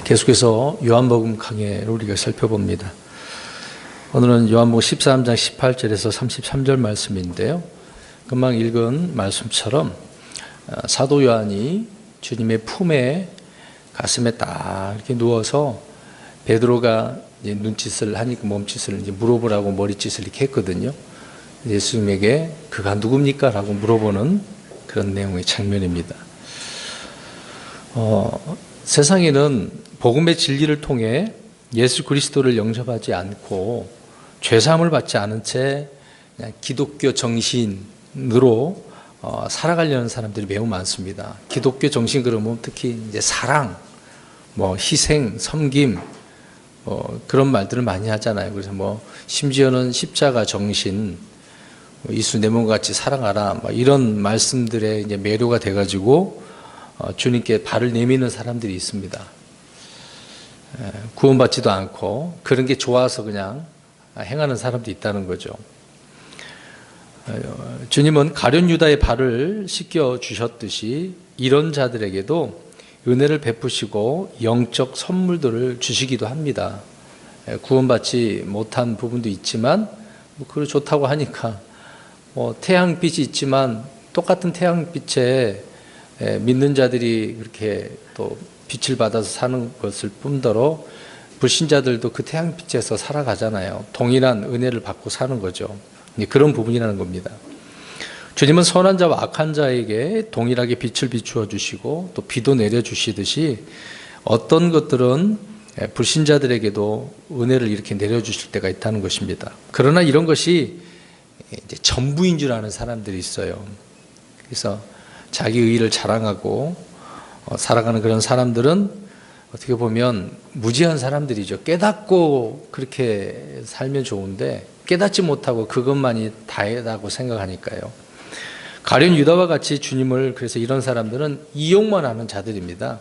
계속해서 요한복음 강해를 우리가 살펴봅니다. 오늘은 요한복음 13장 18절에서 33절 말씀인데요. 금방 읽은 말씀처럼 사도 요한이 주님의 품에 가슴에 딱 이렇게 누워서 베드로가 이제 눈짓을 하니까 몸짓을 이제 물어보라고 머리짓을 이렇게 했거든요. 예수님에게 그가 누굽니까? 라고 물어보는 그런 내용의 장면입니다. 세상에는 복음의 진리를 통해 예수 그리스도를 영접하지 않고 죄사함을 받지 않은 채 그냥 기독교 정신으로 살아가려는 사람들이 매우 많습니다. 기독교 정신 그러면 특히 이제 사랑, 희생, 섬김 그런 말들을 많이 하잖아요. 그래서 심지어는 십자가 정신, 이수 내 몸과 같이 사랑하라 이런 말씀들에 이제 매료가 돼가지고 주님께 발을 내미는 사람들이 있습니다. 구원받지도 않고 그런 게 좋아서 그냥 행하는 사람도 있다는 거죠. 주님은 가룟 유다의 발을 씻겨 주셨듯이 이런 자들에게도 은혜를 베푸시고 영적 선물들을 주시기도 합니다. 구원받지 못한 부분도 있지만 그걸 좋다고 하니까 태양빛이 있지만 똑같은 태양빛에 믿는 자들이 그렇게 또 빛을 받아서 사는 것을 뿐더러 불신자들도 그 태양빛에서 살아가잖아요. 동일한 은혜를 받고 사는 거죠. 그런 부분이라는 겁니다. 주님은 선한 자와 악한 자에게 동일하게 빛을 비추어 주시고 또 비도 내려주시듯이 어떤 것들은 불신자들에게도 은혜를 이렇게 내려주실 때가 있다는 것입니다. 그러나 이런 것이 이제 전부인 줄 아는 사람들이 있어요. 그래서 자기 의의를 자랑하고 살아가는 그런 사람들은 어떻게 보면 무지한 사람들이죠. 깨닫고 그렇게 살면 좋은데 깨닫지 못하고 그것만이 다라고 생각하니까요. 가룟 유다와 같이 주님을 그래서 이런 사람들은 이용만 하는 자들입니다.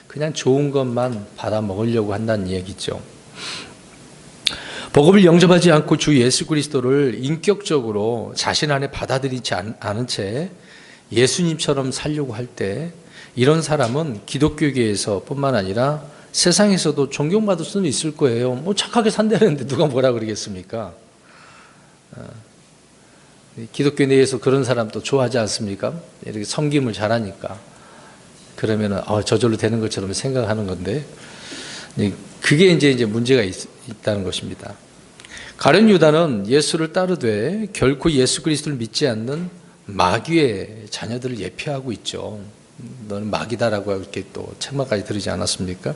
그냥 좋은 것만 받아 먹으려고 한다는 얘기죠. 복음을 영접하지 않고 주 예수 그리스도를 인격적으로 자신 안에 받아들이지 않은 채 예수님처럼 살려고 할 때 이런 사람은 기독교계에서 뿐만 아니라 세상에서도 존경받을 수는 있을 거예요. 착하게 산다는데 누가 뭐라 그러겠습니까? 기독교 내에서 그런 사람도 좋아하지 않습니까? 이렇게 섬김을 잘하니까. 그러면은 저절로 되는 것처럼 생각하는 건데 그게 이제 문제가 있다는 것입니다. 가룟 유다는 예수를 따르되 결코 예수 그리스도를 믿지 않는 마귀의 자녀들을 예표하고 있죠. 너는 마귀다라고 이렇게 또 책망까지 들으지 않았습니까?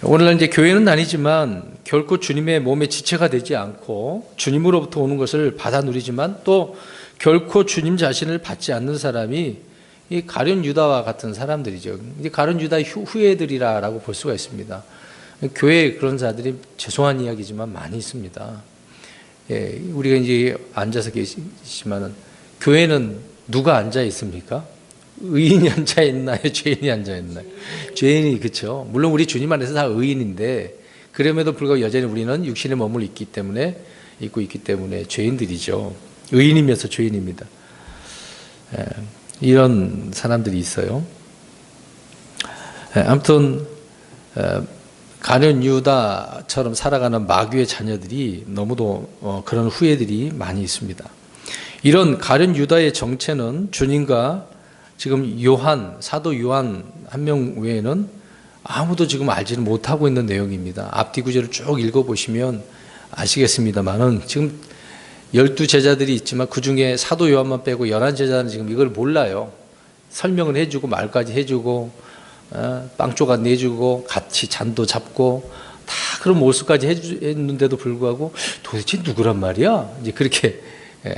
오늘날 이제 교회는 아니지만 결코 주님의 몸의 지체가 되지 않고 주님으로부터 오는 것을 받아 누리지만 또 결코 주님 자신을 받지 않는 사람이 이 가룟 유다와 같은 사람들이죠. 이제 가룟 유다의 후예들이라고 볼 수가 있습니다. 교회에 그런 자들이 죄송한 이야기지만 많이 있습니다. 우리가 이제 앉아서 계시지만은 교회는 누가 앉아 있습니까? 의인이 앉아 있나요? 죄인이 앉아 있나요? 죄인이 그렇죠. 물론 우리 주님 안에서 다 의인인데 그럼에도 불구하고 여전히 우리는 육신의 몸을 입고 있기 때문에 죄인들이죠. 의인이면서 죄인입니다. 이런 사람들이 있어요. 아무튼 가룟 유다처럼 살아가는 마귀의 자녀들이 너무도 그런 후예들이 많이 있습니다. 이런 가룟 유다의 정체는 주님과 지금 사도 요한 한 명 외에는 아무도 지금 알지는 못하고 있는 내용입니다. 앞뒤 구절을 쭉 읽어보시면 아시겠습니다만은 지금 12제자들이 있지만 그 중에 사도 요한만 빼고 11제자는 지금 이걸 몰라요. 설명을 해주고 말까지 해주고 빵 조각 내주고 같이 잔도 잡고 다 그런 모습까지 했는데도 불구하고 도대체 누구란 말이야? 이제 그렇게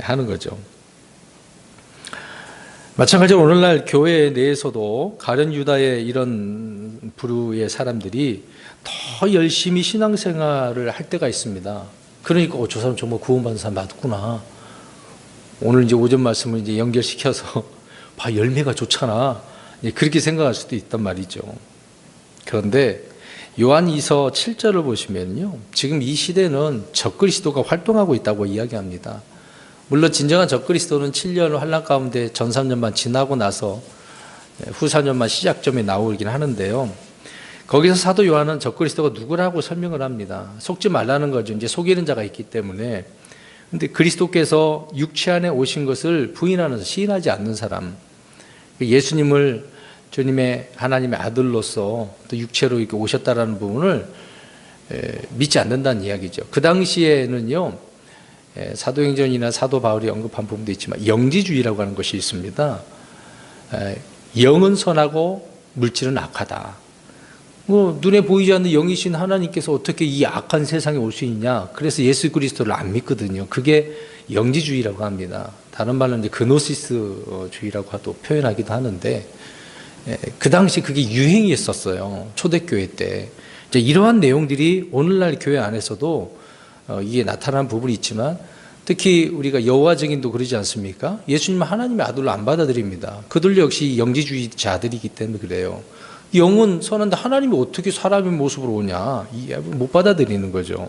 하는 거죠. 마찬가지로 오늘날 교회 내에서도 가룟 유다의 이런 부류의 사람들이 더 열심히 신앙생활을 할 때가 있습니다. 그러니까 저 사람 정말 구원받은 사람 맞구나. 오늘 이제 오전 말씀을 이제 연결시켜서 열매가 좋잖아. 그렇게 생각할 수도 있단 말이죠. 그런데 요한 2서 7절을 보시면요, 지금 이 시대는 적그리스도가 활동하고 있다고 이야기합니다. 물론 진정한 적그리스도는 7년 환난 가운데 전 3년만 지나고 나서 후 4년만 시작점에 나오긴 하는데요. 거기서 사도 요한은 적그리스도가 누구라고 설명을 합니다. 속지 말라는 거죠. 이제 속이는 자가 있기 때문에. 근데 그리스도께서 육체 안에 오신 것을 부인하는, 시인하지 않는 사람, 예수님을 주님의 하나님의 아들로서 또 육체로 이렇게 오셨다라는 부분을 믿지 않는다는 이야기죠. 그 당시에는요, 사도행전이나 사도 바울이 언급한 부분도 있지만 영지주의라고 하는 것이 있습니다. 영은 선하고 물질은 악하다. 눈에 보이지 않는 영이신 하나님께서 어떻게 이 악한 세상에 올 수 있냐. 그래서 예수 그리스도를 안 믿거든요. 그게 영지주의라고 합니다. 다른 말로 이제 그노시스주의라고 또 표현하기도 하는데, 그 당시 그게 유행이었었어요. 초대교회 때. 이제 이러한 내용들이 오늘날 교회 안에서도 이게 나타나는 부분이 있지만, 특히 우리가 여호와 증인도 그러지 않습니까? 예수님은 하나님의 아들로 안 받아들입니다. 그들 역시 영지주의자들이기 때문에 그래요. 영은 선한데 하나님이 어떻게 사람의 모습으로 오냐, 못 받아들이는 거죠.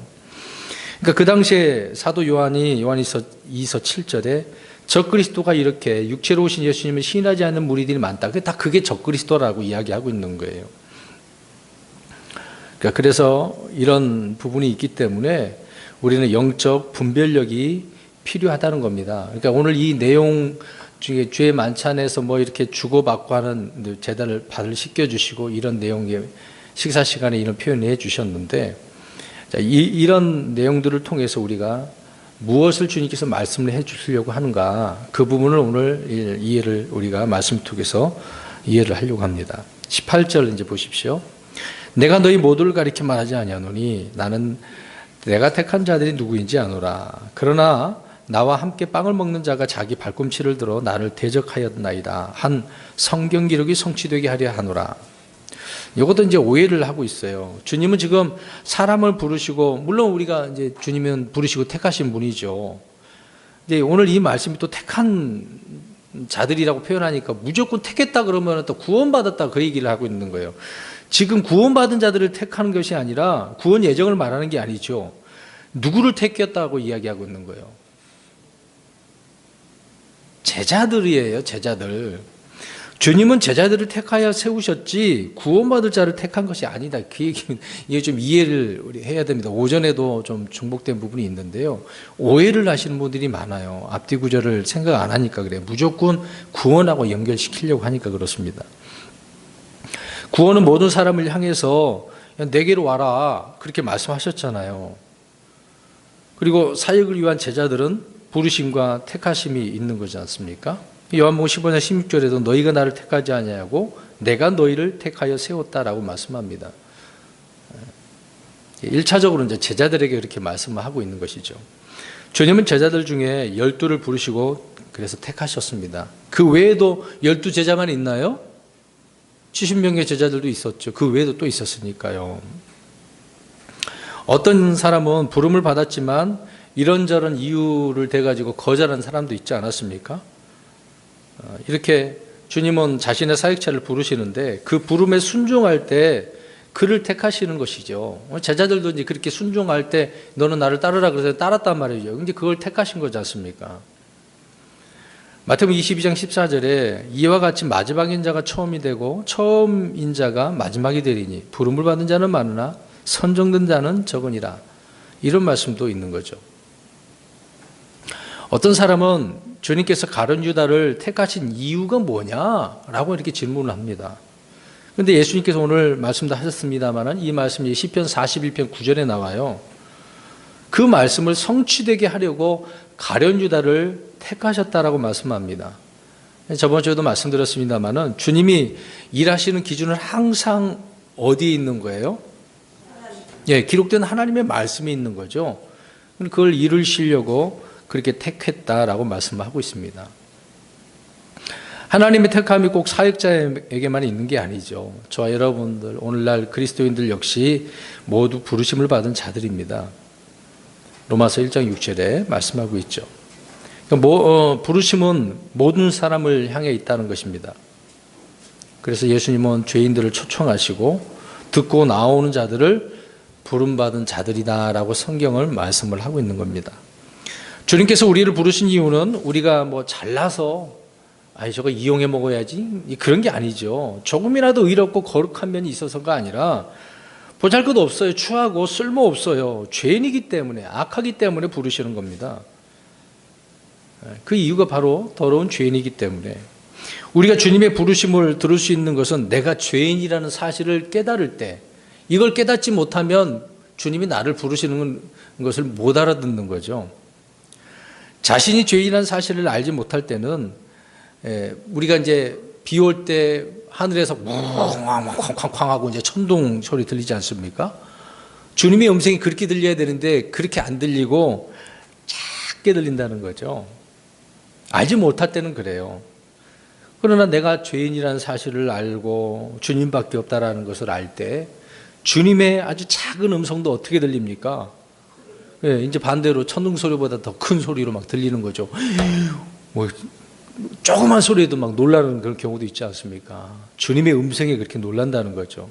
그러니까 그 당시에 사도 요한이 요한일서 2서 7절에 적그리스도가 이렇게 육체로 오신 예수님을 시인하지 않는 무리들이 많다. 그게 적그리스도라고 이야기하고 있는 거예요. 그러니까 그래서 이런 부분이 있기 때문에 우리는 영적 분별력이 필요하다는 겁니다. 그러니까 오늘 이 내용 중에 주의 만찬에서 뭐 이렇게 주고받고 하는 제단을 발을 씻겨주시고 이런 내용의 식사 시간에 이런 표현을 해주셨는데, 이런 내용들을 통해서 우리가 무엇을 주님께서 말씀을 해주시려고 하는가, 그 부분을 오늘 이해를 우리가 말씀 통해서 이해를 하려고 합니다. 18절 이제 보십시오. 내가 너희 모두를 가리켜 말하지 아니하노니 나는 내가 택한 자들이 누구인지 아노라. 그러나 나와 함께 빵을 먹는 자가 자기 발꿈치를 들어 나를 대적하였나이다 한 성경 기록이 성취되게 하려 하노라. 이것도 이제 오해를 하고 있어요. 주님은 지금 사람을 부르시고, 물론 우리가 이제 주님은 부르시고 택하신 분이죠. 근데 오늘 이 말씀이 또 택한 자들이라고 표현하니까 무조건 택했다 그러면 또 구원받았다 그 얘기를 하고 있는 거예요. 지금 구원받은 자들을 택하는 것이 아니라 구원 예정을 말하는 게 아니죠. 누구를 택했다고 이야기하고 있는 거예요. 제자들이에요, 제자들. 주님은 제자들을 택하여 세우셨지 구원받을 자를 택한 것이 아니다. 그 얘기는 이게 좀 이해를 우리 해야 됩니다. 오전에도 좀 중복된 부분이 있는데요. 오해를 하시는 분들이 많아요. 앞뒤 구절을 생각 안 하니까 그래요. 무조건 구원하고 연결시키려고 하니까 그렇습니다. 구원은 모든 사람을 향해서 내게로 와라 그렇게 말씀하셨잖아요. 그리고 사역을 위한 제자들은 부르심과 택하심이 있는 거지 않습니까? 요한복음 15장 16절에도 너희가 나를 택하지 아니하고 내가 너희를 택하여 세웠다라고 말씀합니다. 1차적으로 이제 제자들에게 이렇게 말씀을 하고 있는 것이죠. 주님은 제자들 중에 12를 부르시고 그래서 택하셨습니다. 그 외에도 12제자만 있나요? 70명의 제자들도 있었죠. 그 외에도 또 있었으니까요. 어떤 사람은 부름을 받았지만 이런저런 이유를 대가지고 거절한 사람도 있지 않았습니까? 이렇게 주님은 자신의 사역자를 부르시는데 그 부름에 순종할 때 그를 택하시는 것이죠. 제자들도 이제 그렇게 순종할 때 너는 나를 따르라 그래서 따랐단 말이죠. 근데 그걸 택하신 거지 않습니까? 마태복음 22장 14절에 이와 같이 마지막인 자가 처음이 되고 처음인 자가 마지막이 되리니 부름을 받은 자는 많으나 선정된 자는 적으니라. 이런 말씀도 있는 거죠. 어떤 사람은 주님께서 가룟 유다를 택하신 이유가 뭐냐라고 이렇게 질문을 합니다. 그런데 예수님께서 오늘 말씀도 하셨습니다만 이 말씀이 시편 41편 9절에 나와요. 그 말씀을 성취되게 하려고 가룟 유다를 택하셨다라고 말씀합니다. 저번 주에도 말씀드렸습니다만 주님이 일하시는 기준은 항상 어디에 있는 거예요? 예, 기록된 하나님의 말씀이 있는 거죠. 그걸 이루시려고 그렇게 택했다라고 말씀하고 있습니다. 하나님의 택함이 꼭 사역자에게만 있는 게 아니죠. 저와 여러분들, 오늘날 그리스도인들 역시 모두 부르심을 받은 자들입니다. 로마서 1장 6절에 말씀하고 있죠. 부르심은 모든 사람을 향해 있다는 것입니다. 그래서 예수님은 죄인들을 초청하시고 듣고 나오는 자들을 부름받은 자들이다라고 성경을 말씀을 하고 있는 겁니다. 주님께서 우리를 부르신 이유는 우리가 잘나서 아니 저거 이용해 먹어야지 그런 게 아니죠. 조금이라도 의롭고 거룩한 면이 있어서가 아니라 보잘것없어요. 추하고 쓸모없어요. 죄인이기 때문에, 악하기 때문에 부르시는 겁니다. 그 이유가 바로 더러운 죄인이기 때문에. 우리가 주님의 부르심을 들을 수 있는 것은 내가 죄인이라는 사실을 깨달을 때, 이걸 깨닫지 못하면 주님이 나를 부르시는 것을 못 알아듣는 거죠. 자신이 죄인이라는 사실을 알지 못할 때는 우리가 이제 비 올 때 하늘에서 쾅쾅쾅 하고 이제 천둥 소리 들리지 않습니까? 주님의 음성이 그렇게 들려야 되는데 그렇게 안 들리고 작게 들린다는 거죠. 알지 못할 때는 그래요. 그러나 내가 죄인이라는 사실을 알고 주님밖에 없다라는 것을 알 때 주님의 아주 작은 음성도 어떻게 들립니까? 이제 반대로 천둥 소리보다 더 큰 소리로 막 들리는 거죠. 뭐 조그만 소리에도 막 놀라는 그런 경우도 있지 않습니까? 주님의 음성에 그렇게 놀란다는 거죠.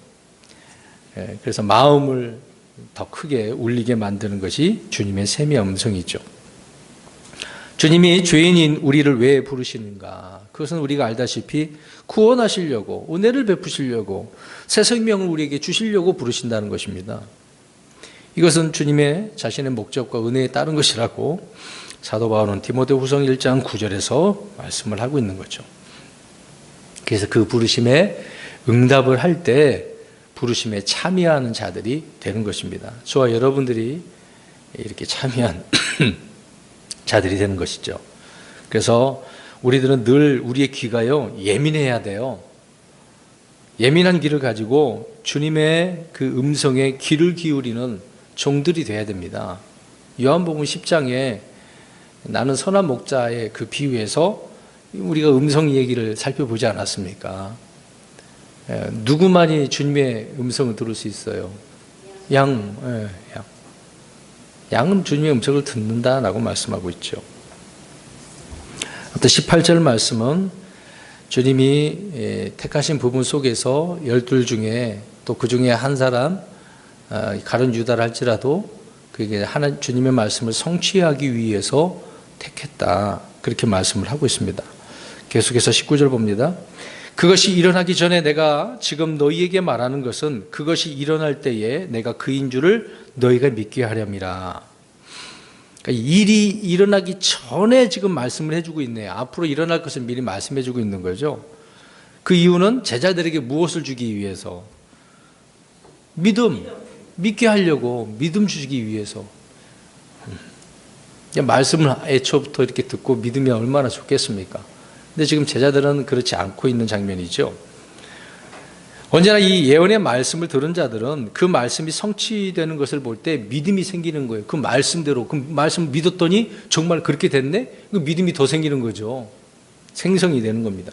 그래서 마음을 더 크게 울리게 만드는 것이 주님의 세미한 음성이죠. 주님이 죄인인 우리를 왜 부르시는가? 그것은 우리가 알다시피 구원하시려고, 은혜를 베푸시려고, 새 생명을 우리에게 주시려고 부르신다는 것입니다. 이것은 주님의 자신의 목적과 은혜에 따른 것이라고 사도 바울은 디모데후서 1장 9절에서 말씀을 하고 있는 거죠. 그래서 그 부르심에 응답을 할 때 부르심에 참여하는 자들이 되는 것입니다. 저와 여러분들이 이렇게 참여한 자들이 되는 것이죠. 그래서 우리들은 늘 우리의 귀가요 예민해야 돼요. 예민한 귀를 가지고 주님의 그 음성에 귀를 기울이는 종들이 돼야 됩니다. 요한복음 10장에 나는 선한 목자의 그 비유에서 우리가 음성 얘기를 살펴보지 않았습니까? 누구만이 주님의 음성을 들을 수 있어요? 양. 양은 주님의 음성을 듣는다라고 말씀하고 있죠. 또 18절 말씀은 주님이 택하신 부분 속에서 12 중에 또 그 중에 한 사람 가룟 유다를 할지라도 그게 주님의 말씀을 성취하기 위해서 택했다. 그렇게 말씀을 하고 있습니다. 계속해서 19절 봅니다. 그것이 일어나기 전에 내가 지금 너희에게 말하는 것은 그것이 일어날 때에 내가 그인 줄을 너희가 믿게 하렴이라. 그러니까 일이 일어나기 전에 지금 말씀을 해주고 있네요. 앞으로 일어날 것을 미리 말씀해주고 있는 거죠. 그 이유는 제자들에게 무엇을 주기 위해서? 믿음, 믿게 하려고, 믿음 주기 위해서. 말씀을 애초부터 이렇게 듣고 믿으면 얼마나 좋겠습니까? 근데 지금 제자들은 그렇지 않고 있는 장면이죠. 언제나 이 예언의 말씀을 들은 자들은 그 말씀이 성취되는 것을 볼 때 믿음이 생기는 거예요. 그 말씀대로, 그 말씀을 믿었더니 정말 그렇게 됐네? 그 믿음이 더 생기는 거죠. 생성이 되는 겁니다.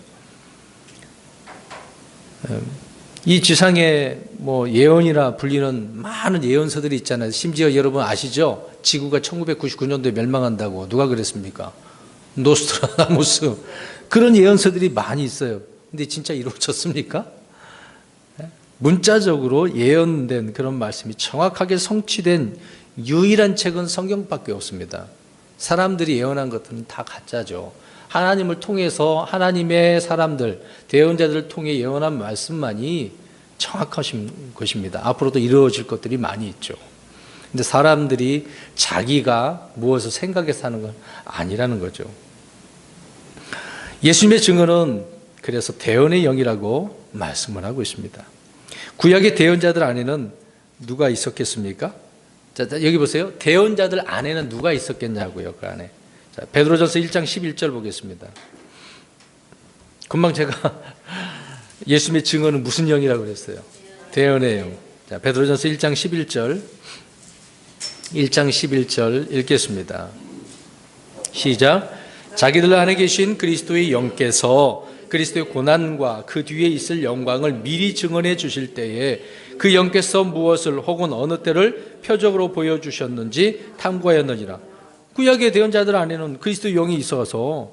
이 지상에 뭐 예언이라 불리는 많은 예언서들이 있잖아요. 심지어 여러분 아시죠? 지구가 1999년도에 멸망한다고 누가 그랬습니까? 노스트라다무스. 그런 예언서들이 많이 있어요. 근데 진짜 이루어졌습니까? 문자적으로 예언된 그런 말씀이 정확하게 성취된 유일한 책은 성경밖에 없습니다. 사람들이 예언한 것들은 다 가짜죠. 하나님을 통해서 하나님의 사람들, 대언자들을 통해 예언한 말씀만이 정확하신 것입니다. 앞으로도 이루어질 것들이 많이 있죠. 근데 사람들이 자기가 무엇을 생각해서 하는 건 아니라는 거죠. 예수님의 증언은 그래서 대언의 영이라고 말씀을 하고 있습니다. 구약의 대언자들 안에는 누가 있었겠습니까? 자, 여기 보세요. 대언자들 안에는 누가 있었겠냐고요. 그 안에. 자, 베드로전서 1장 11절 보겠습니다. 금방 제가 예수님의 증언은 무슨 영이라고 그랬어요? 대언의 영. 자, 베드로전서 1장 11절. 1장 11절 읽겠습니다. 시작. 자기들 안에 계신 그리스도의 영께서 그리스도의 고난과 그 뒤에 있을 영광을 미리 증언해 주실 때에 그 영께서 무엇을 혹은 어느 때를 표적으로 보여주셨는지 탐구하였느니라. 구약의 대언자들 안에는 그리스도의 영이 있어서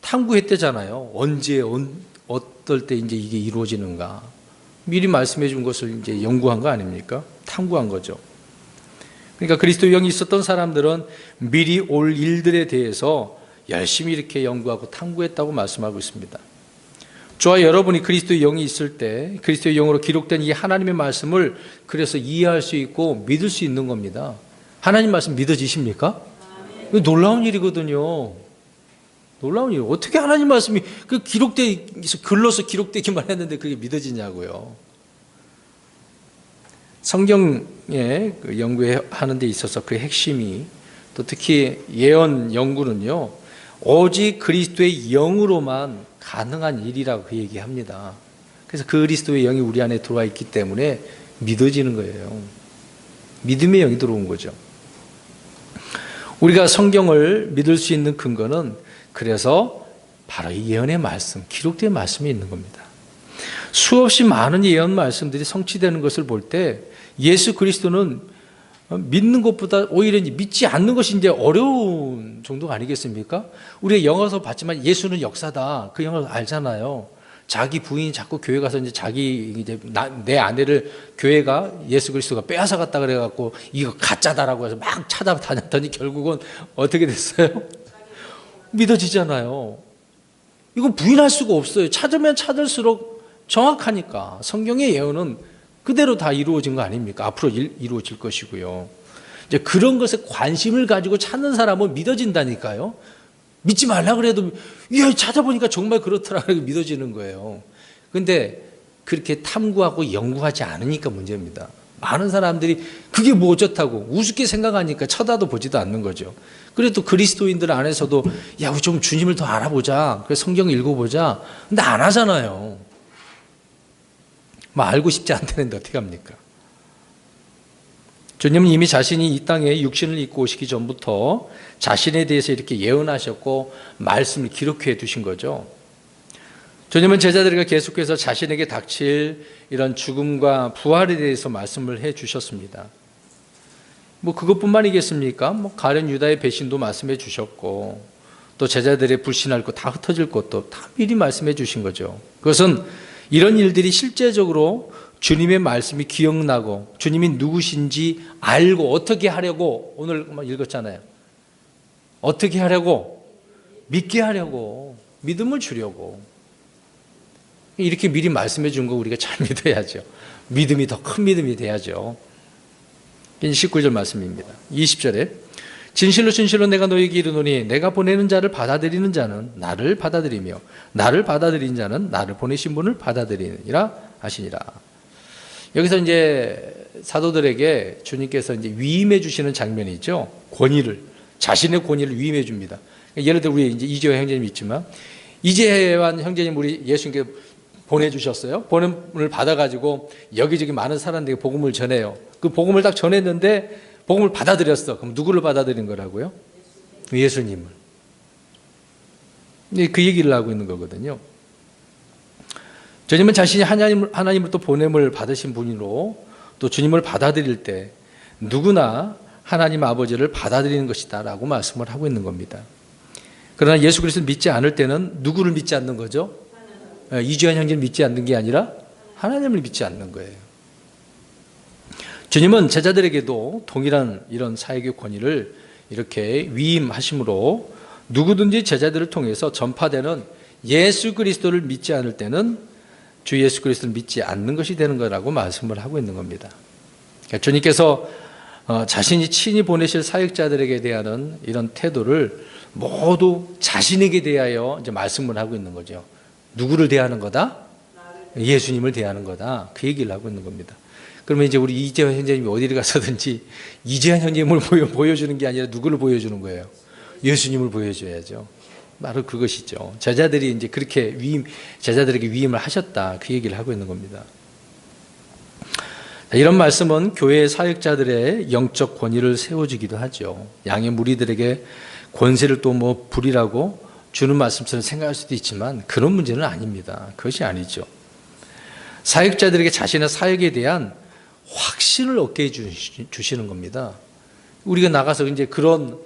탐구했대잖아요. 언제 어떨 때 이제 이게 이루어지는가 미리 말씀해 준 것을 이제 연구한 거 아닙니까? 탐구한 거죠. 그러니까 그리스도의 영이 있었던 사람들은 미리 올 일들에 대해서 열심히 이렇게 연구하고 탐구했다고 말씀하고 있습니다. 저와 여러분이 그리스도의 영이 있을 때 그리스도의 영으로 기록된 이 하나님의 말씀을 그래서 이해할 수 있고 믿을 수 있는 겁니다. 하나님 말씀 믿어지십니까? 이거 놀라운 일이거든요. 놀라운 일. 어떻게 하나님 말씀이 그 글로서 기록되기만 했는데 그게 믿어지냐고요. 성경에 연구하는 데 있어서 그 핵심이 또 특히 예언 연구는요, 오직 그리스도의 영으로만 가능한 일이라고 그 얘기합니다. 그래서 그 그리스도의 영이 우리 안에 들어와 있기 때문에 믿어지는 거예요. 믿음의 영이 들어온 거죠. 우리가 성경을 믿을 수 있는 근거는 그래서 바로 이 예언의 말씀, 기록된 말씀이 있는 겁니다. 수없이 많은 예언 말씀들이 성취되는 것을 볼 때 예수 그리스도는 믿는 것보다 오히려 믿지 않는 것이 이제 어려운 정도가 아니겠습니까? 우리가 영어서 봤지만 예수는 역사다. 그 영어 알잖아요. 자기 부인이 자꾸 교회 가서 내 아내를 교회가 예수 그리스도가 빼앗아 갔다 그래갖고 이거 가짜다라고 해서 막 찾아다녔더니 결국은 어떻게 됐어요? 믿어지잖아요. 이거 부인할 수가 없어요. 찾으면 찾을수록 정확하니까. 성경의 예언은 그대로 다 이루어진 거 아닙니까? 앞으로 이루어질 것이고요. 이제 그런 것에 관심을 가지고 찾는 사람은 믿어진다니까요. 믿지 말라 그래도 찾아보니까 정말 그렇더라고 믿어지는 거예요. 그런데 그렇게 탐구하고 연구하지 않으니까 문제입니다. 많은 사람들이 그게 뭐 어쩌다고 우습게 생각하니까 쳐다도 보지도 않는 거죠. 그래도 그리스도인들 안에서도 우리 좀 주님을 더 알아보자. 그래서 성경 읽어보자. 근데 안 하잖아요. 알고 싶지 않다는데 어떻게 합니까? 주님은 이미 자신이 이 땅에 육신을 입고 오시기 전부터 자신에 대해서 이렇게 예언하셨고 말씀을 기록해 두신 거죠. 주님은 제자들에게 계속해서 자신에게 닥칠 이런 죽음과 부활에 대해서 말씀을 해 주셨습니다. 그것뿐만이겠습니까? 가룟 유다의 배신도 말씀해 주셨고 또 제자들의 불신할 것 다 흩어질 것도 다 미리 말씀해 주신 거죠. 그것은 이런 일들이 실제적으로 주님의 말씀이 기억나고 주님이 누구신지 알고 어떻게 하려고 오늘 읽었잖아요. 어떻게 하려고? 믿게 하려고, 믿음을 주려고. 이렇게 미리 말씀해 준 거 우리가 잘 믿어야죠. 믿음이 더 큰 믿음이 돼야죠. 19절 말씀입니다. 20절에 진실로 진실로 내가 너희에게 이르노니 내가 보내는 자를 받아들이는 자는 나를 받아들이며 나를 받아들이는 자는 나를 보내신 분을 받아들이느니라 하시니라. 여기서 이제 사도들에게 주님께서 이제 위임해 주시는 장면이 있죠. 권위를, 자신의 권위를 위임해 줍니다. 예를 들어 우리 이제 이재환 형제님 있지만 이재환 형제님 우리 예수님께 보내주셨어요. 보냄을 받아가지고 여기저기 많은 사람들에게 복음을 전해요. 그 복음을 딱 전했는데 복음을 받아들였어. 그럼 누구를 받아들인 거라고요? 예수님을. 그 얘기를 하고 있는 거거든요. 주님은 자신이 하나님을 또 보냄을 받으신 분으로 또 주님을 받아들일 때 누구나 하나님 아버지를 받아들이는 것이다 라고 말씀을 하고 있는 겁니다. 그러나 예수 그리스도를 믿지 않을 때는 누구를 믿지 않는 거죠? 이주환 형제를 믿지 않는 게 아니라 하나님을 믿지 않는 거예요. 주님은 제자들에게도 동일한 이런 사역의 권위를 이렇게 위임하심으로 누구든지 제자들을 통해서 전파되는 예수 그리스도를 믿지 않을 때는 주 예수 그리스도를 믿지 않는 것이 되는 거라고 말씀을 하고 있는 겁니다. 그러니까 주님께서 자신이 친히 보내실 사역자들에게 대한 이런 태도를 모두 자신에게 대하여 이제 말씀을 하고 있는 거죠. 누구를 대하는 거다? 예수님을 대하는 거다. 그 얘기를 하고 있는 겁니다. 그러면 이제 우리 이재환 형제님이 어디를 가서든지 이재환 형제님을 보여주는 게 아니라 누구를 보여주는 거예요? 예수님을 보여줘야죠. 바로 그것이죠. 제자들이 이제 그렇게 제자들에게 위임을 하셨다. 그 얘기를 하고 있는 겁니다. 이런 말씀은 교회의 사역자들의 영적 권위를 세워주기도 하죠. 양의 무리들에게 권세를 또 부리라고 주는 말씀처럼 생각할 수도 있지만 그런 문제는 아닙니다. 그것이 아니죠. 사역자들에게 자신의 사역에 대한 확신을 얻게 해주시는 겁니다. 우리가 나가서 이제 그런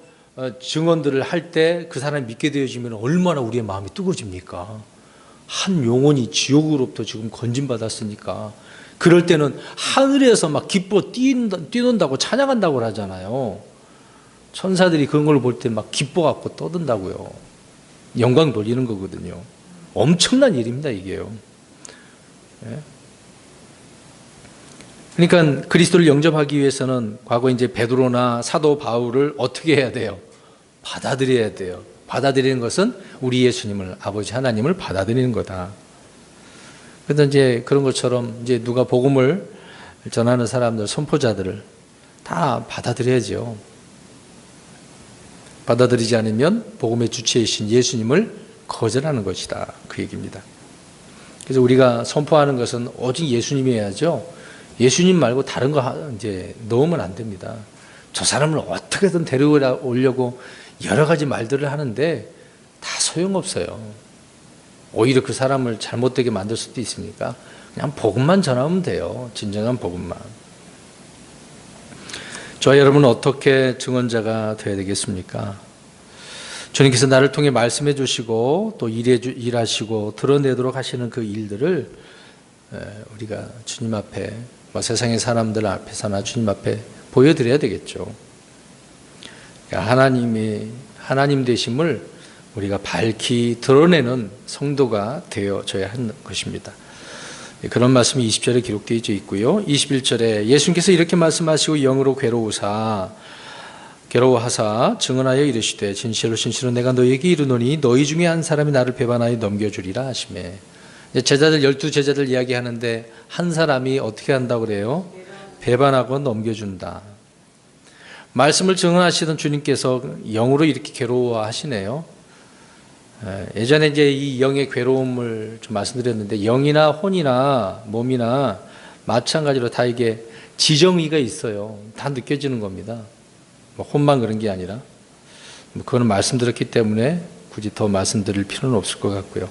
증언들을 할 때 그 사람이 믿게 되어지면 얼마나 우리의 마음이 뜨거워집니까? 한 영혼이 지옥으로부터 지금 건진받았으니까 그럴 때는 하늘에서 막 기뻐 뛰는다고 찬양한다고 하잖아요. 천사들이 그런 걸 볼 때 막 기뻐갖고 떠든다고요. 영광 돌리는 거거든요. 엄청난 일입니다, 이게요. 예? 그러니까 그리스도를 영접하기 위해서는 과거 이제 베드로나 사도 바울을 어떻게 해야 돼요? 받아들여야 돼요. 받아들이는 것은 우리 예수님을, 아버지 하나님을 받아들이는 거다. 그래서 이제 그런 것처럼 이제 누가 복음을 전하는 사람들, 선포자들을 다 받아들여야죠. 받아들이지 않으면 복음의 주체이신 예수님을 거절하는 것이다. 그 얘기입니다. 그래서 우리가 선포하는 것은 오직 예수님이어야죠. 예수님 말고 다른 거 이제 넣으면 안 됩니다. 저 사람을 어떻게든 데려오려고 여러 가지 말들을 하는데 다 소용없어요. 오히려 그 사람을 잘못되게 만들 수도 있으니까 그냥 복음만 전하면 돼요. 진정한 복음만. 저와 여러분은 어떻게 증언자가 되어야 되겠습니까? 주님께서 나를 통해 말씀해 주시고 또 일하시고 드러내도록 하시는 그 일들을 우리가 주님 앞에, 세상의 사람들 앞에서나 주님 앞에 보여드려야 되겠죠. 하나님 되심을 우리가 밝히 드러내는 성도가 되어져야 하는 것입니다. 그런 말씀이 20절에 기록되어 있고요. 21절에 예수님께서 이렇게 말씀하시고 영으로 괴로워하사 증언하여 이르시되 진실로 내가 너희에게 이르노니 너희 중에 한 사람이 나를 배반하여 넘겨주리라 하시매. 제자들 12제자들 이야기하는데 한 사람이 어떻게 한다고 그래요? 배반하고 넘겨준다. 말씀을 증언하시던 주님께서 영으로 이렇게 괴로워하시네요. 예전에 이제 이 영의 괴로움을 좀 말씀드렸는데, 영이나 혼이나 몸이나 마찬가지로 다 이게 지정의가 있어요. 다 느껴지는 겁니다. 혼만 그런 게 아니라. 그거는 말씀드렸기 때문에 굳이 더 말씀드릴 필요는 없을 것 같고요.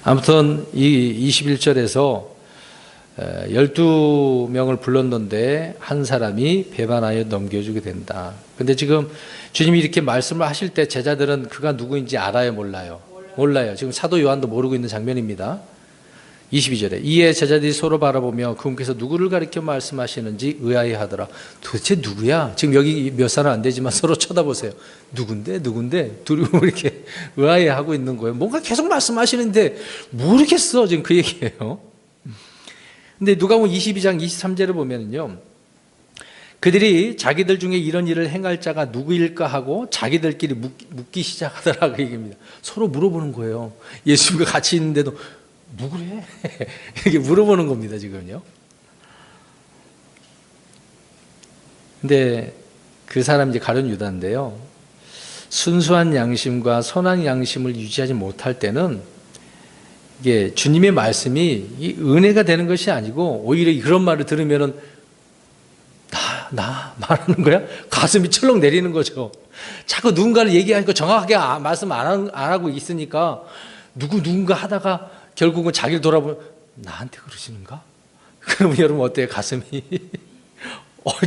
아무튼 이 21절에서 12명을 불렀는데 한 사람이 배반하여 넘겨주게 된다. 근데 지금 주님이 이렇게 말씀을 하실 때 제자들은 그가 누구인지 알아요, 몰라요? 몰라요. 지금 사도 요한도 모르고 있는 장면입니다. 22절에 이에 제자들이 서로 바라보며 그분께서 누구를 가리켜 말씀하시는지 의아해하더라. 도대체 누구야? 지금 여기 몇 사람 안 되지만 서로 쳐다보세요. 누군데? 둘이 이렇게 의아해하고 있는 거예요. 뭔가 계속 말씀하시는데 모르겠어. 지금 그 얘기예요. 근데 누가복음 22장 23절을 보면은요, 그들이 자기들 중에 이런 일을 행할 자가 누구일까 하고 자기들끼리 묻기 시작하더라, 그 얘기입니다. 서로 물어보는 거예요. 예수님과 같이 있는데도 누구래? 이렇게 물어보는 겁니다, 지금요. 근데 그 사람이 이제 가룟 유다인데요. 순수한 양심과 선한 양심을 유지하지 못할 때는 이게 주님의 말씀이 이 은혜가 되는 것이 아니고 오히려 그런 말을 들으면은 나 말하는 거야? 가슴이 철렁 내리는 거죠. 자꾸 누군가를 얘기하니까 정확하게 말씀 안 하고 있으니까 누군가 하다가 결국은 자기를 돌아보면 나한테 그러시는가? 그러면 여러분 어때요? 가슴이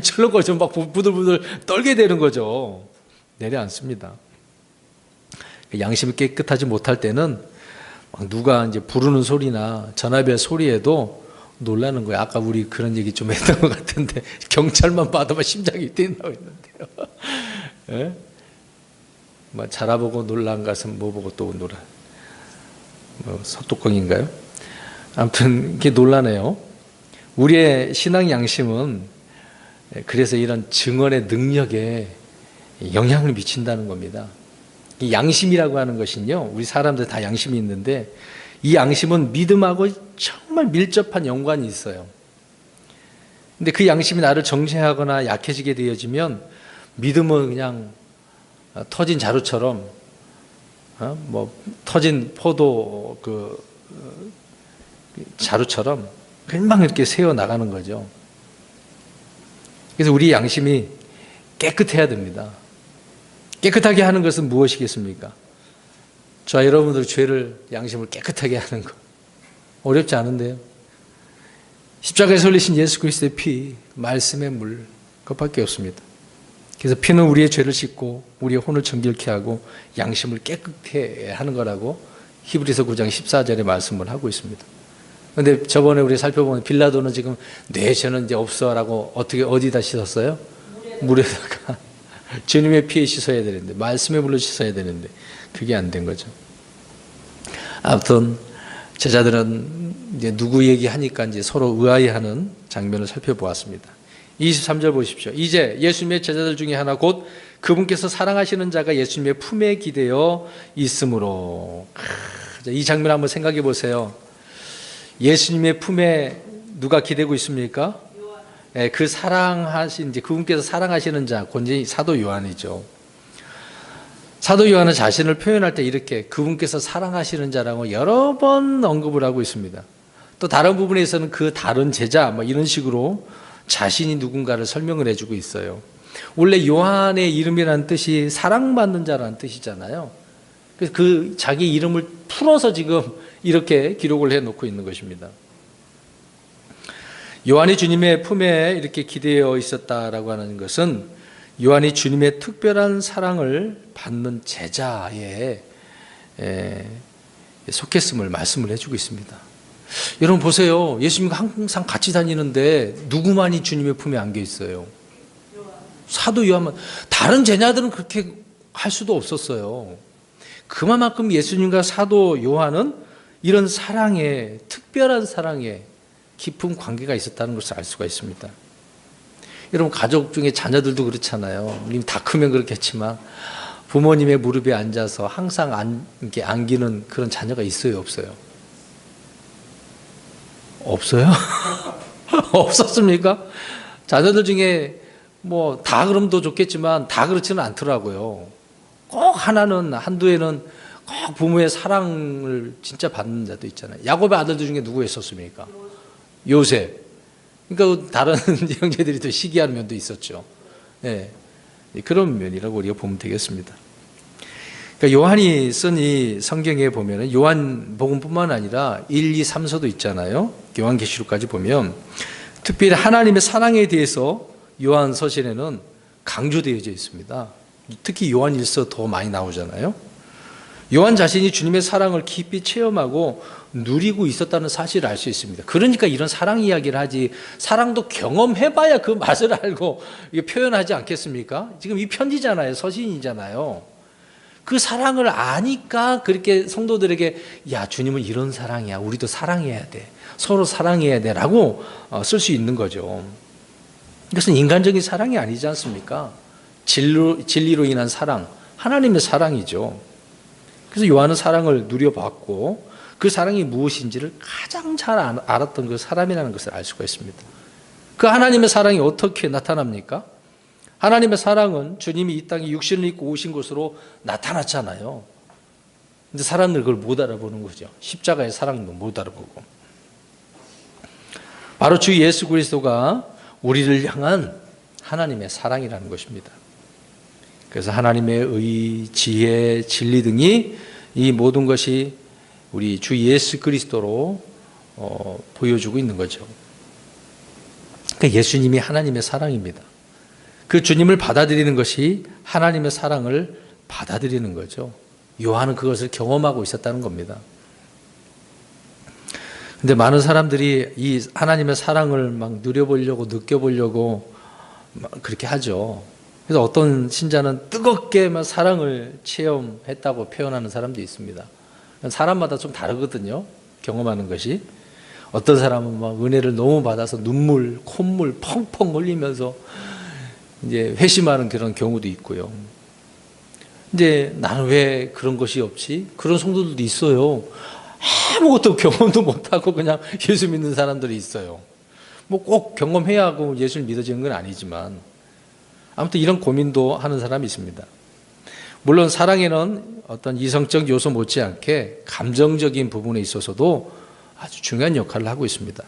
철렁거리죠. 막 부들부들 떨게 되는 거죠. 내려앉습니다. 양심이 깨끗하지 못할 때는 막 누가 이제 부르는 소리나 전화벨 소리에도 놀라는 거예요. 아까 우리 그런 얘기 좀 했던 것 같은데 경찰만 봐도 막 심장이 뛴다고 했는데요. 예? 뭐 자라보고 놀란 가슴 뭐 보고 또 놀라. 서뚜껑인가요? 아무튼 이게 놀라네요. 우리의 신앙 양심은 그래서 이런 증언의 능력에 영향을 미친다는 겁니다. 이 양심이라고 하는 것은요, 우리 사람들 다 양심이 있는데 이 양심은 믿음하고 정말 밀접한 연관이 있어요. 근데 그 양심이 나를 정죄하거나 약해지게 되어지면 믿음은 그냥 터진 자루처럼 터진 포도 자루처럼 금방 이렇게 새어 나가는 거죠. 그래서 우리 양심이 깨끗해야 됩니다. 깨끗하게 하는 것은 무엇이겠습니까? 저와 여러분들 죄를, 양심을 깨끗하게 하는 것 어렵지 않은데요. 십자가에서 흘리신 예수 그리스도의 피, 말씀의 물, 그것밖에 없습니다. 그래서 피는 우리의 죄를 씻고 우리의 혼을 정결케 하고 양심을 깨끗게 하는 거라고 히브리서 9장 14절에 말씀을 하고 있습니다. 그런데 저번에 우리 살펴보면 빌라도는 지금 내 죄는 이제 없어라고 어디다 씻었어요? 물에다가 주님의 피에 씻어야 되는데, 말씀의 물로 씻어야 되는데 그게 안 된 거죠. 아무튼 제자들은 이제 누구 얘기하니까 이제 서로 의아해하는 장면을 살펴보았습니다. 23절 보십시오. 이제 예수님의 제자들 중에 하나 곧 그분께서 사랑하시는 자가 예수님의 품에 기대어 있으므로. 이 장면 한번 생각해 보세요. 예수님의 품에 누가 기대고 있습니까? 네, 그 사랑하신 이제 그분께서 사랑하시는 자, 본인이 사도 요한이죠. 사도 요한은 자신을 표현할 때 이렇게 그분께서 사랑하시는 자라고 여러 번 언급을 하고 있습니다. 또 다른 부분에서는 그 다른 제자 뭐 이런 식으로 자신이 누군가를 설명을 해주고 있어요. 원래 요한의 이름이라는 뜻이 사랑받는 자라는 뜻이잖아요. 그래서 그 자기 이름을 풀어서 지금 이렇게 기록을 해놓고 있는 것입니다. 요한이 주님의 품에 이렇게 기대어 있었다라고 하는 것은 요한이 주님의 특별한 사랑을 받는 제자에 속했음을 말씀을 해주고 있습니다. 여러분 보세요. 예수님과 항상 같이 다니는데 누구만이 주님의 품에 안겨 있어요? 사도 요한만. 다른 제자들은 그렇게 할 수도 없었어요. 그만큼 예수님과 사도 요한은 이런 사랑에, 특별한 사랑에 깊은 관계가 있었다는 것을 알 수가 있습니다. 여러분 가족 중에 자녀들도 그렇잖아요. 우리 다 크면 그렇겠지만 부모님의 무릎에 앉아서 항상 이렇게 안기는 그런 자녀가 있어요, 없어요? 없어요? 없었습니까? 자녀들 중에 뭐 다 그러면 더 좋겠지만 다 그렇지는 않더라고요. 꼭 하나는 한두에는 꼭 부모의 사랑을 진짜 받는 자도 있잖아요. 야곱의 아들들 중에 누구 있었습니까? 요셉. 그러니까 다른 형제들이 더 시기하는 면도 있었죠. 네. 그런 면이라고 우리가 보면 되겠습니다. 그러니까 요한이 쓴 이 성경에 보면은 요한복음뿐만 아니라 1, 2, 3서도 있잖아요. 요한계시록까지 보면 특별히 하나님의 사랑에 대해서 요한 서신에는 강조되어져 있습니다. 특히 요한 1서 더 많이 나오잖아요. 요한 자신이 주님의 사랑을 깊이 체험하고 누리고 있었다는 사실을 알 수 있습니다. 그러니까 이런 사랑 이야기를 하지, 사랑도 경험해봐야 그 맛을 알고 표현하지 않겠습니까? 지금 이 편지잖아요. 서신이잖아요. 그 사랑을 아니까 그렇게 성도들에게 야, 주님은 이런 사랑이야. 우리도 사랑해야 돼. 서로 사랑해야 돼. 라고 쓸 수 있는 거죠. 이것은 인간적인 사랑이 아니지 않습니까? 진리로 인한 사랑, 하나님의 사랑이죠. 그래서 요한은 사랑을 누려봤고 그 사랑이 무엇인지를 가장 잘 알았던 그 사람이라는 것을 알 수가 있습니다. 그 하나님의 사랑이 어떻게 나타납니까? 하나님의 사랑은 주님이 이 땅에 육신을 입고 오신 것으로 나타났잖아요. 근데 사람들 그걸 못 알아보는 거죠. 십자가의 사랑도 못 알아보고. 바로 주 예수 그리스도가 우리를 향한 하나님의 사랑이라는 것입니다. 그래서 하나님의 의, 지혜, 진리 등이 이 모든 것이 우리 주 예수 그리스도로 보여주고 있는 거죠. 그러니까 예수님이 하나님의 사랑입니다. 그 주님을 받아들이는 것이 하나님의 사랑을 받아들이는 거죠. 요한은 그것을 경험하고 있었다는 겁니다. 근데 많은 사람들이 이 하나님의 사랑을 막 누려보려고 느껴보려고 막 그렇게 하죠. 그래서 어떤 신자는 뜨겁게 막 사랑을 체험했다고 표현하는 사람도 있습니다. 사람마다 좀 다르거든요. 경험하는 것이. 어떤 사람은 막 은혜를 너무 받아서 눈물, 콧물 펑펑 흘리면서 이제 회심하는 그런 경우도 있고요. 이제 나는 왜 그런 것이 없지? 그런 성도들도 있어요. 아무것도 경험도 못하고 그냥 예수 믿는 사람들이 있어요. 뭐 꼭 경험해야 하고 예수를 믿어지는 건 아니지만 아무튼 이런 고민도 하는 사람이 있습니다. 물론 사랑에는 어떤 이성적 요소 못지않게 감정적인 부분에 있어서도 아주 중요한 역할을 하고 있습니다.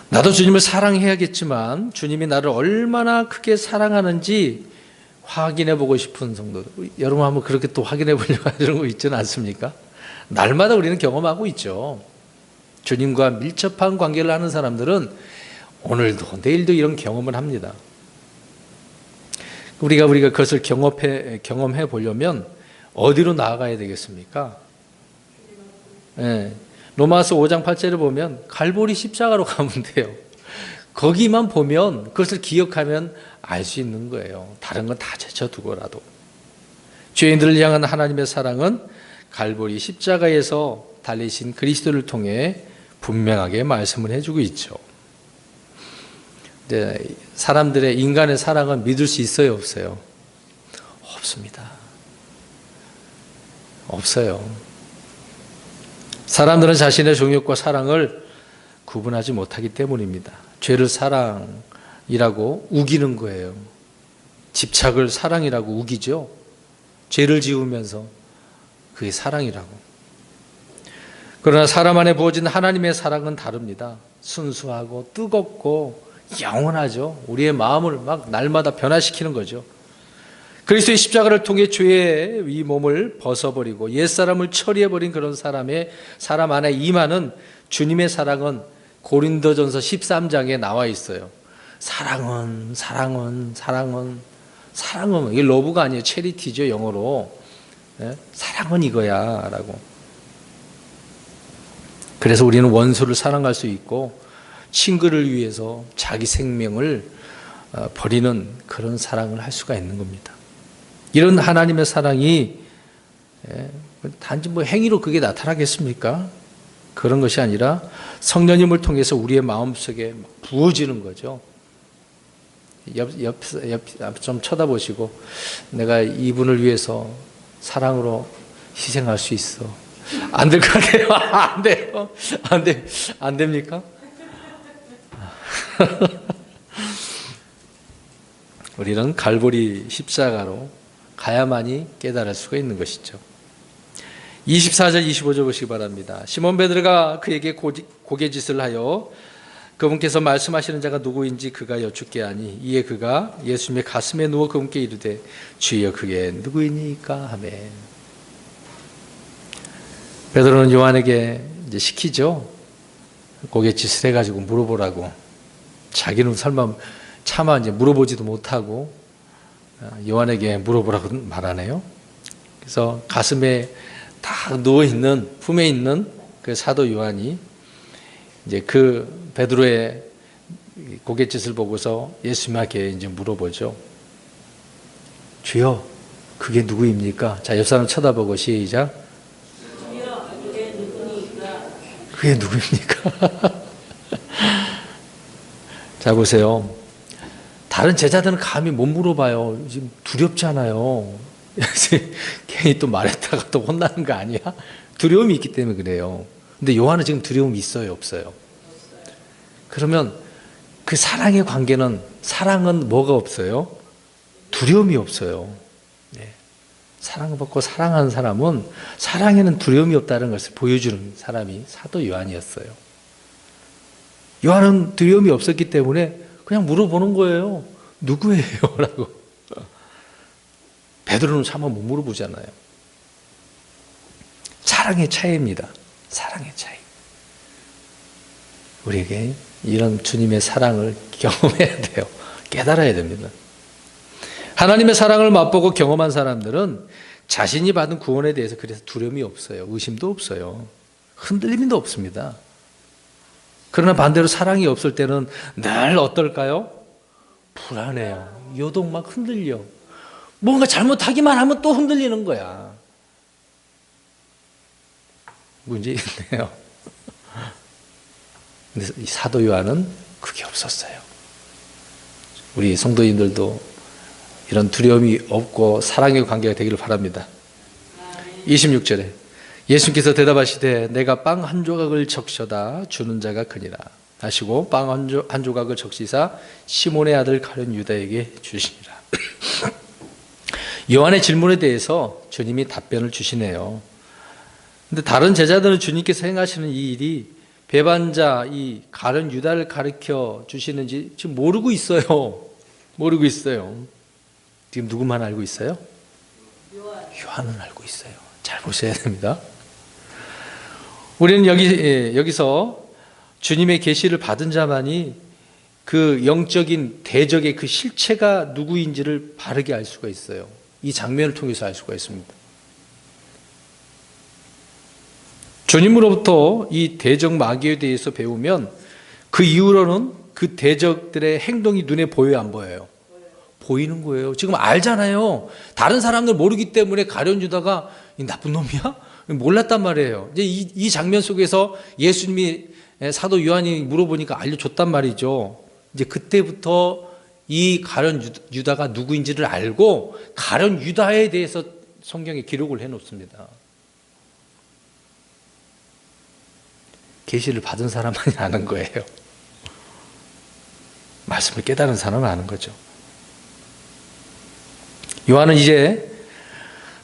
나도 주님을 사랑해야겠지만 주님이 나를 얼마나 크게 사랑하는지 확인해 보고 싶은 성도들. 여러분 한번 그렇게 또 확인해 보려고 하는 거 있지는 않습니까? 날마다 우리는 경험하고 있죠. 주님과 밀접한 관계를 하는 사람들은 오늘도 내일도 이런 경험을 합니다. 우리가 그것을 경험해 보려면 어디로 나아가야 되겠습니까? 네. 로마서 5장 8절을 보면 갈보리 십자가로 가면 돼요. 거기만 보면 그것을 기억하면 알 수 있는 거예요. 다른 건 다 제쳐두고라도. 죄인들을 향한 하나님의 사랑은 갈보리 십자가에서 달리신 그리스도를 통해 분명하게 말씀을 해주고 있죠. 이제 사람들의 인간의 사랑은 믿을 수 있어요, 없어요? 없습니다. 없어요. 사람들은 자신의 정욕과 사랑을 구분하지 못하기 때문입니다. 죄를 사랑이라고 우기는 거예요. 집착을 사랑이라고 우기죠. 죄를 지으면서 그게 사랑이라고. 그러나 사람 안에 부어진 하나님의 사랑은 다릅니다. 순수하고 뜨겁고 영원하죠. 우리의 마음을 막 날마다 변화시키는 거죠. 그리스도의 십자가를 통해 죄의 이 몸을 벗어버리고 옛사람을 처리해버린 그런 사람 안에 임하는 주님의 사랑은 고린도전서 13장에 나와 있어요. 사랑은 이게 러브가 아니에요. 체리티죠, 영어로. 사랑은 이거야 라고. 그래서 우리는 원수를 사랑할 수 있고 친구를 위해서 자기 생명을 버리는 그런 사랑을 할 수가 있는 겁니다. 이런 하나님의 사랑이 단지 행위로 그게 나타나겠습니까? 그런 것이 아니라 성령님을 통해서 우리의 마음속에 부어지는 거죠. 옆 좀 쳐다보시고 내가 이분을 위해서 사랑으로 희생할 수 있어. 안 될 것 같아요. 안 돼요. 안 됩니까? 우리는 갈보리 십자가로 가야만이 깨달을 수가 있는 것이죠. 24절 25절 보시기 바랍니다. 시몬 베드로가 그에게 고개짓을 하여 그분께서 말씀하시는 자가 누구인지 그가 여쭙게 하니 이에 그가 예수님의 가슴에 누워 그분께 이르되 주여 그게 누구이니까 하며. 베드로는 요한에게 이제 시키죠. 고개짓을 해가지고 물어보라고. 자기는 설마 차마 이제 물어보지도 못하고 요한에게 물어보라고 말하네요. 그래서 가슴에 딱 누워있는, 품에 있는 그 사도 요한이 이제 그 베드로의 고갯짓을 보고서 예수님에게 이제 물어보죠. 주여, 그게 누구입니까? 자, 옆 사람 쳐다보고 시작. 주여, 그게 누구입니까? 그게 누구입니까? 자, 보세요. 다른 제자들은 감히 못 물어봐요. 지금 두렵잖아요. 괜히 또 말했다가 또 혼나는 거 아니야? 두려움이 있기 때문에 그래요. 근데 요한은 지금 두려움이 있어요, 없어요? 그러면 그 사랑의 관계는, 사랑은 뭐가 없어요? 두려움이 없어요. 네. 사랑을 받고 사랑하는 사람은 사랑에는 두려움이 없다는 것을 보여주는 사람이 사도 요한이었어요. 요한은 두려움이 없었기 때문에 그냥 물어보는 거예요. 누구예요? 라고. 베드로는 차마 못 물어보잖아요. 사랑의 차이입니다. 사랑의 차이. 우리에게 이런 주님의 사랑을 경험해야 돼요. 깨달아야 됩니다. 하나님의 사랑을 맛보고 경험한 사람들은 자신이 받은 구원에 대해서 그래서 두려움이 없어요. 의심도 없어요. 흔들림도 없습니다. 그러나 반대로 사랑이 없을 때는 늘 어떨까요? 불안해요. 요동 막 흔들려. 뭔가 잘못하기만 하면 또 흔들리는 거야. 문제 있네요. 근데 이 사도 요한은 그게 없었어요. 우리 성도인들도 이런 두려움이 없고 사랑의 관계가 되기를 바랍니다. 26절에 예수께서 대답하시되 내가 빵 한 조각을 적셔다 주는 자가 그니라 하시고 빵 한 조각을 적시사 시몬의 아들 가룟 유다에게 주시니라. 요한의 질문에 대해서 주님이 답변을 주시네요. 근데 다른 제자들은 주님께서 행하시는 이 일이 배반자 이 가룟 유다를 가르쳐 주시는지 지금 모르고 있어요. 모르고 있어요. 지금 누구만 알고 있어요? 요한은 알고 있어요. 잘 보셔야 됩니다. 우리는 여기서 주님의 계시를 받은 자만이 그 영적인 대적의 그 실체가 누구인지를 바르게 알 수가 있어요. 이 장면을 통해서 알 수가 있습니다. 주님으로부터 이 대적 마귀에 대해서 배우면 그 이후로는 그 대적들의 행동이 눈에 보여요, 안 보여요? 보이는 거예요. 지금 알잖아요. 다른 사람들 모르기 때문에 가룟 유다가 이 나쁜 놈이야? 몰랐단 말이에요. 이제 이 장면 속에서 예수님이 사도 요한이 물어보니까 알려줬단 말이죠. 이제 그때부터 이 가룟 유다가 누구인지를 알고 가룟 유다에 대해서 성경에 기록을 해놓습니다. 계시를 받은 사람만이 아는 거예요. 말씀을 깨달은 사람은 아는 거죠. 요한은 이제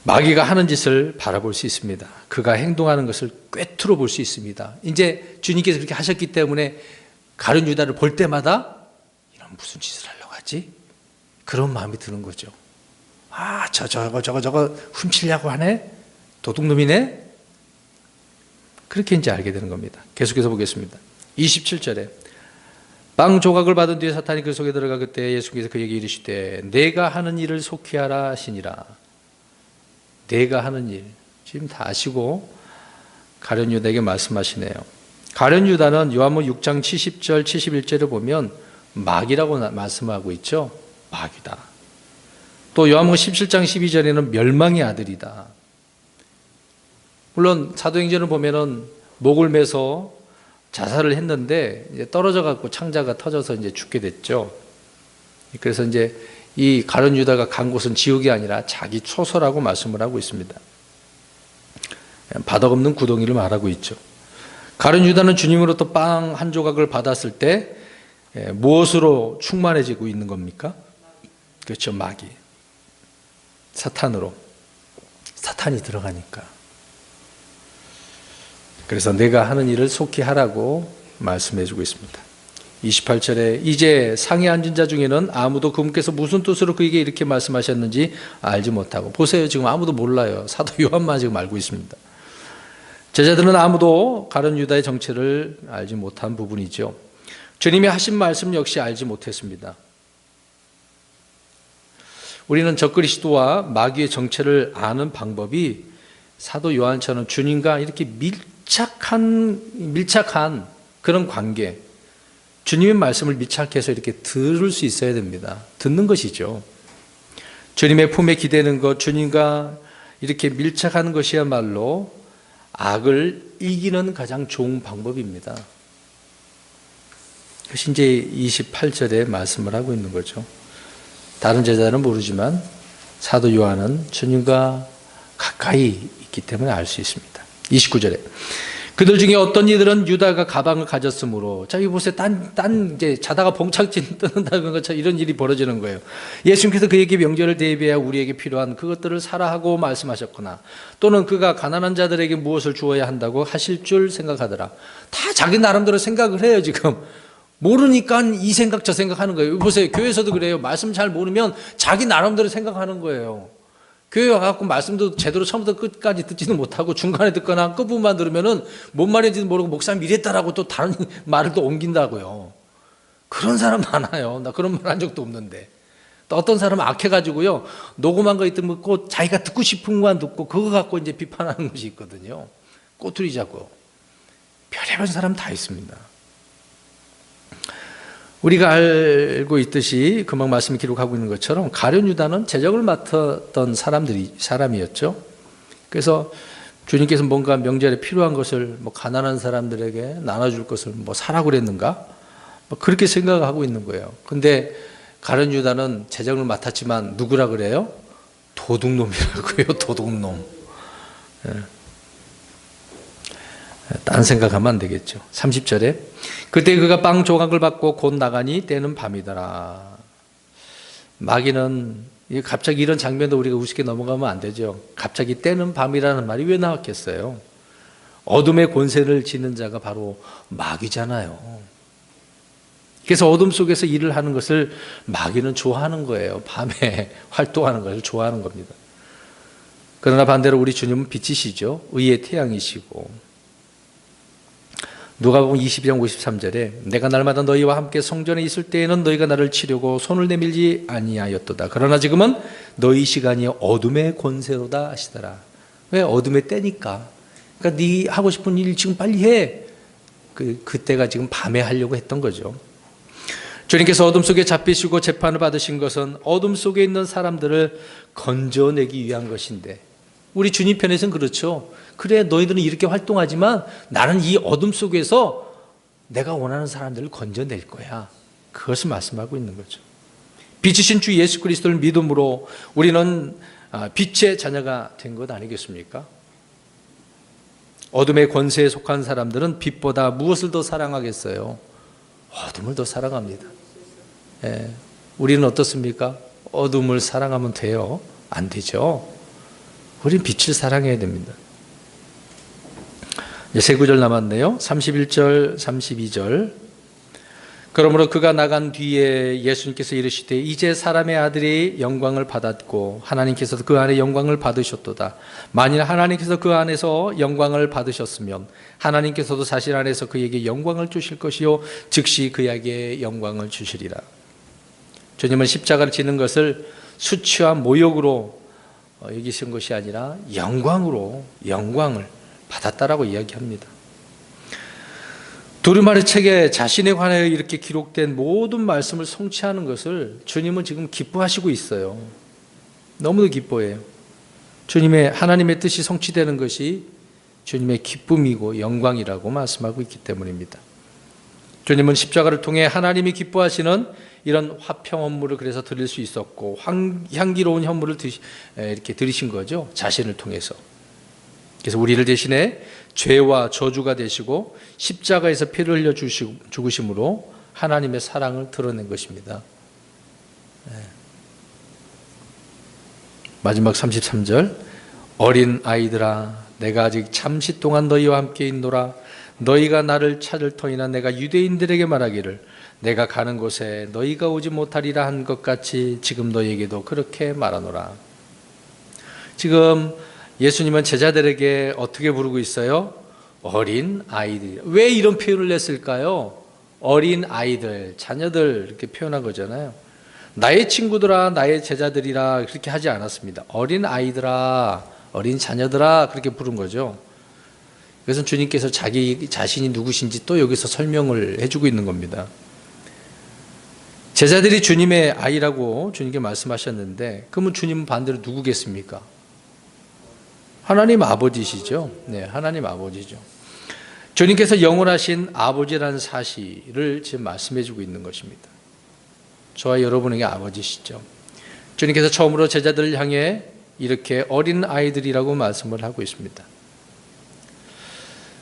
마귀가 하는 짓을 바라볼 수 있습니다. 그가 행동하는 것을 꿰뚫어 볼 수 있습니다. 이제 주님께서 그렇게 하셨기 때문에 가룟 유다를 볼 때마다 이런 무슨 짓을 하려고 하지? 그런 마음이 드는 거죠. 아, 저거 훔치려고 하네? 도둑놈이네? 그렇게 이제 알게 되는 겁니다. 계속해서 보겠습니다. 27절에 빵 조각을 받은 뒤에 사탄이 그 속에 들어가 그때 예수께서 그에게 이르시되 내가 하는 일을 속히 하라 하시니라. 내가 하는 일 지금 다 아시고 가룟 유다에게 말씀하시네요. 가룟 유다는 요한복음 6장 70절 71절을 보면 마귀라고 말씀하고 있죠. 마귀다. 또 요한복음 17장 12절에는 멸망의 아들이다. 물론 사도행전을 보면은 목을 매서 자살을 했는데 이제 떨어져 갖고 창자가 터져서 이제 죽게 됐죠. 그래서 이제 이 가룟 유다가 간 곳은 지옥이 아니라 자기 초소라고 말씀을 하고 있습니다. 바닥 없는 구덩이를 말하고 있죠. 가룟 유다는 주님으로부터 빵 한 조각을 받았을 때 무엇으로 충만해지고 있는 겁니까? 그렇죠, 마귀. 사탄으로. 사탄이 들어가니까. 그래서 내가 하는 일을 속히 하라고 말씀해주고 있습니다. 28절에 이제 상에 앉은 자 중에는 아무도 그분께서 무슨 뜻으로 그에게 이렇게 말씀하셨는지 알지 못하고, 보세요, 지금 아무도 몰라요. 사도 요한만 지금 알고 있습니다. 제자들은 아무도 가룟 유다의 정체를 알지 못한 부분이죠. 주님이 하신 말씀 역시 알지 못했습니다. 우리는 적그리스도와 마귀의 정체를 아는 방법이 사도 요한처럼 주님과 이렇게 밀착한 그런 관계, 주님의 말씀을 밀착해서 이렇게 들을 수 있어야 됩니다. 듣는 것이죠. 주님의 품에 기대는 것, 주님과 이렇게 밀착하는 것이야말로 악을 이기는 가장 좋은 방법입니다. 그것이 이제 28절에 말씀을 하고 있는 거죠. 다른 제자는 모르지만 사도 요한은 주님과 가까이 있기 때문에 알 수 있습니다. 29절에 그들 중에 어떤 이들은 유다가 가방을 가졌으므로, 자, 이거 보세요. 이제 자다가 봉착진 뜨는다는 것처럼 이런 일이 벌어지는 거예요. 예수님께서 그에게 명절을 대비하여 우리에게 필요한 그것들을 사라 하고 말씀하셨거나, 또는 그가 가난한 자들에게 무엇을 주어야 한다고 하실 줄 생각하더라. 다 자기 나름대로 생각을 해요, 지금. 모르니까 이 생각 저 생각하는 거예요. 보세요. 교회에서도 그래요. 말씀 잘 모르면 자기 나름대로 생각하는 거예요. 교회 와갖고 말씀도 제대로 처음부터 끝까지 듣지도 못하고 중간에 듣거나 끝부분만 들으면은 뭔 말인지도 모르고 목사님 이랬다라고 또 다른 말을 또 옮긴다고요. 그런 사람 많아요. 나 그런 말 한 적도 없는데. 또 어떤 사람은 악해가지고요, 녹음한 거 있던 거 자기가 듣고 싶은 것만 듣고 그거 갖고 이제 비판하는 것이 있거든요. 꼬투리 잡고. 별의별 사람 다 있습니다. 우리가 알고 있듯이 금방 말씀이 기록하고 있는 것처럼 가룟 유다는 제적을 맡았던 사람이었죠. 그래서 주님께서 뭔가 명절에 필요한 것을 가난한 사람들에게 나눠줄 것을 사라고 그랬는가? 그렇게 생각하고 있는 거예요. 근데 가룟 유다는 제적을 맡았지만 누구라 그래요? 도둑놈이라고요. 도둑놈. 딴 생각하면 안 되겠죠. 30절에 그때 그가 빵 조각을 받고 곧 나가니 때는 밤이더라. 마귀는 갑자기 이런 장면도 우리가 우습게 넘어가면 안 되죠. 갑자기 때는 밤이라는 말이 왜 나왔겠어요? 어둠의 권세를 지는 자가 바로 마귀잖아요. 그래서 어둠 속에서 일을 하는 것을 마귀는 좋아하는 거예요. 밤에 활동하는 것을 좋아하는 겁니다. 그러나 반대로 우리 주님은 빛이시죠. 의의 태양이시고, 누가복음 22장 53절에 내가 날마다 너희와 함께 성전에 있을 때에는 너희가 나를 치려고 손을 내밀지 아니하였도다. 그러나 지금은 너희 시간이 어둠의 권세로다 하시더라. 왜? 어둠의 때니까. 그러니까 네 하고 싶은 일 지금 빨리 해. 그때가 지금 밤에 하려고 했던 거죠. 주님께서 어둠 속에 잡히시고 재판을 받으신 것은 어둠 속에 있는 사람들을 건져내기 위한 것인데, 우리 주님 편에서는 그렇죠. 그래, 너희들은 이렇게 활동하지만 나는 이 어둠 속에서 내가 원하는 사람들을 건져낼 거야. 그것을 말씀하고 있는 거죠. 빛이신 주 예수 그리스도를 믿음으로 우리는 빛의 자녀가 된 것 아니겠습니까? 어둠의 권세에 속한 사람들은 빛보다 무엇을 더 사랑하겠어요? 어둠을 더 사랑합니다. 예, 우리는 어떻습니까? 어둠을 사랑하면 돼요? 안 되죠. 우리는 빛을 사랑해야 됩니다. 세 구절 남았네요. 31절, 32절. 그러므로 그가 나간 뒤에 예수님께서 이르시되 이제 사람의 아들이 영광을 받았고 하나님께서도 그 안에 영광을 받으셨도다. 만일 하나님께서 그 안에서 영광을 받으셨으면 하나님께서도 자신 안에서 그에게 영광을 주실 것이요 즉시 그에게 영광을 주시리라. 주님은 십자가를 지는 것을 수치와 모욕으로 여기신 것이 아니라 영광으로 영광을 받았다라고 이야기합니다. 두루마리 책에 자신에 관하여 이렇게 기록된 모든 말씀을 성취하는 것을 주님은 지금 기뻐하시고 있어요. 너무도 기뻐해요. 주님의 하나님의 뜻이 성취되는 것이 주님의 기쁨이고 영광이라고 말씀하고 있기 때문입니다. 주님은 십자가를 통해 하나님이 기뻐하시는 이런 화평 헌물을 그래서 드릴 수 있었고 향기로운 헌물을 이렇게 드리신 거죠. 자신을 통해서. 그래서 우리를 대신에 죄와 저주가 되시고 십자가에서 피를 흘려 죽으심으로 하나님의 사랑을 드러낸 것입니다. 마지막 33절. 어린 아이들아 내가 아직 잠시 동안 너희와 함께 있노라. 너희가 나를 찾을 터이나 내가 유대인들에게 말하기를 내가 가는 곳에 너희가 오지 못하리라 한 것 같이 지금 너희에게도 그렇게 말하노라. 지금 예수님은 제자들에게 어떻게 부르고 있어요? 어린 아이들. 왜 이런 표현을 냈을까요? 어린 아이들, 자녀들 이렇게 표현한 거잖아요. 나의 친구들아, 나의 제자들이라 그렇게 하지 않았습니다. 어린 아이들아, 어린 자녀들아 그렇게 부른 거죠. 그래서 주님께서 자기 자신이 누구신지 또 여기서 설명을 해주고 있는 겁니다. 제자들이 주님의 아이라고 주님께 말씀하셨는데 그러면 주님은 반대로 누구겠습니까? 하나님 아버지시죠. 네, 하나님 아버지죠. 주님께서 영원하신 아버지라는 사실을 지금 말씀해주고 있는 것입니다. 저와 여러분에게 아버지시죠. 주님께서 처음으로 제자들을 향해 이렇게 어린 아이들이라고 말씀을 하고 있습니다.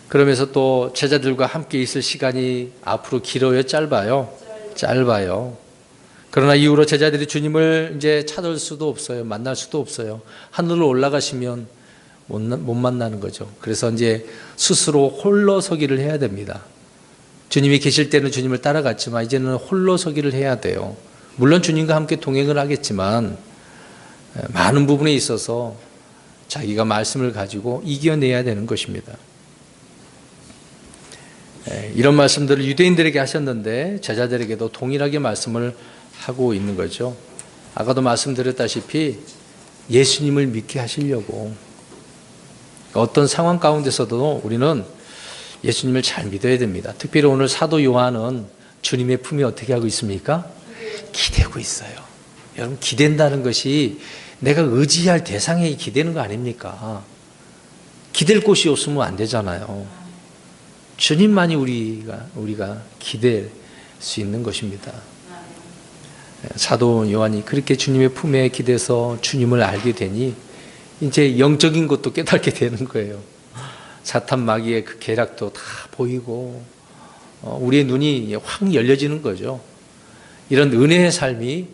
그러면서 또 제자들과 함께 있을 시간이 앞으로 길어요, 짧아요? 짧아요. 그러나 이후로 제자들이 주님을 이제 찾을 수도 없어요. 만날 수도 없어요. 하늘로 올라가시면 못 만나는 거죠. 그래서 이제 스스로 홀로 서기를 해야 됩니다. 주님이 계실 때는 주님을 따라갔지만 이제는 홀로 서기를 해야 돼요. 물론 주님과 함께 동행을 하겠지만 많은 부분에 있어서 자기가 말씀을 가지고 이겨내야 되는 것입니다. 이런 말씀들을 유대인들에게 하셨는데 제자들에게도 동일하게 말씀을 하고 있는 거죠. 아까도 말씀드렸다시피 예수님을 믿게 하시려고 어떤 상황 가운데서도 우리는 예수님을 잘 믿어야 됩니다. 특별히 오늘 사도 요한은 주님의 품에 어떻게 하고 있습니까? 기대고 있어요. 여러분 기댄다는 것이 내가 의지할 대상에 기대는 거 아닙니까? 기댈 곳이 없으면 안 되잖아요. 주님만이 우리가 기댈 수 있는 것입니다. 사도 요한이 그렇게 주님의 품에 기대서 주님을 알게 되니 이제 영적인 것도 깨닫게 되는 거예요. 사탄 마귀의 그 계략도 다 보이고 우리의 눈이 확 열려지는 거죠. 이런 은혜의 삶이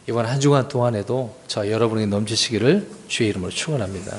이번 한 주간 동안에도 저 여러분에게 넘치시기를 주의 이름으로 축원합니다.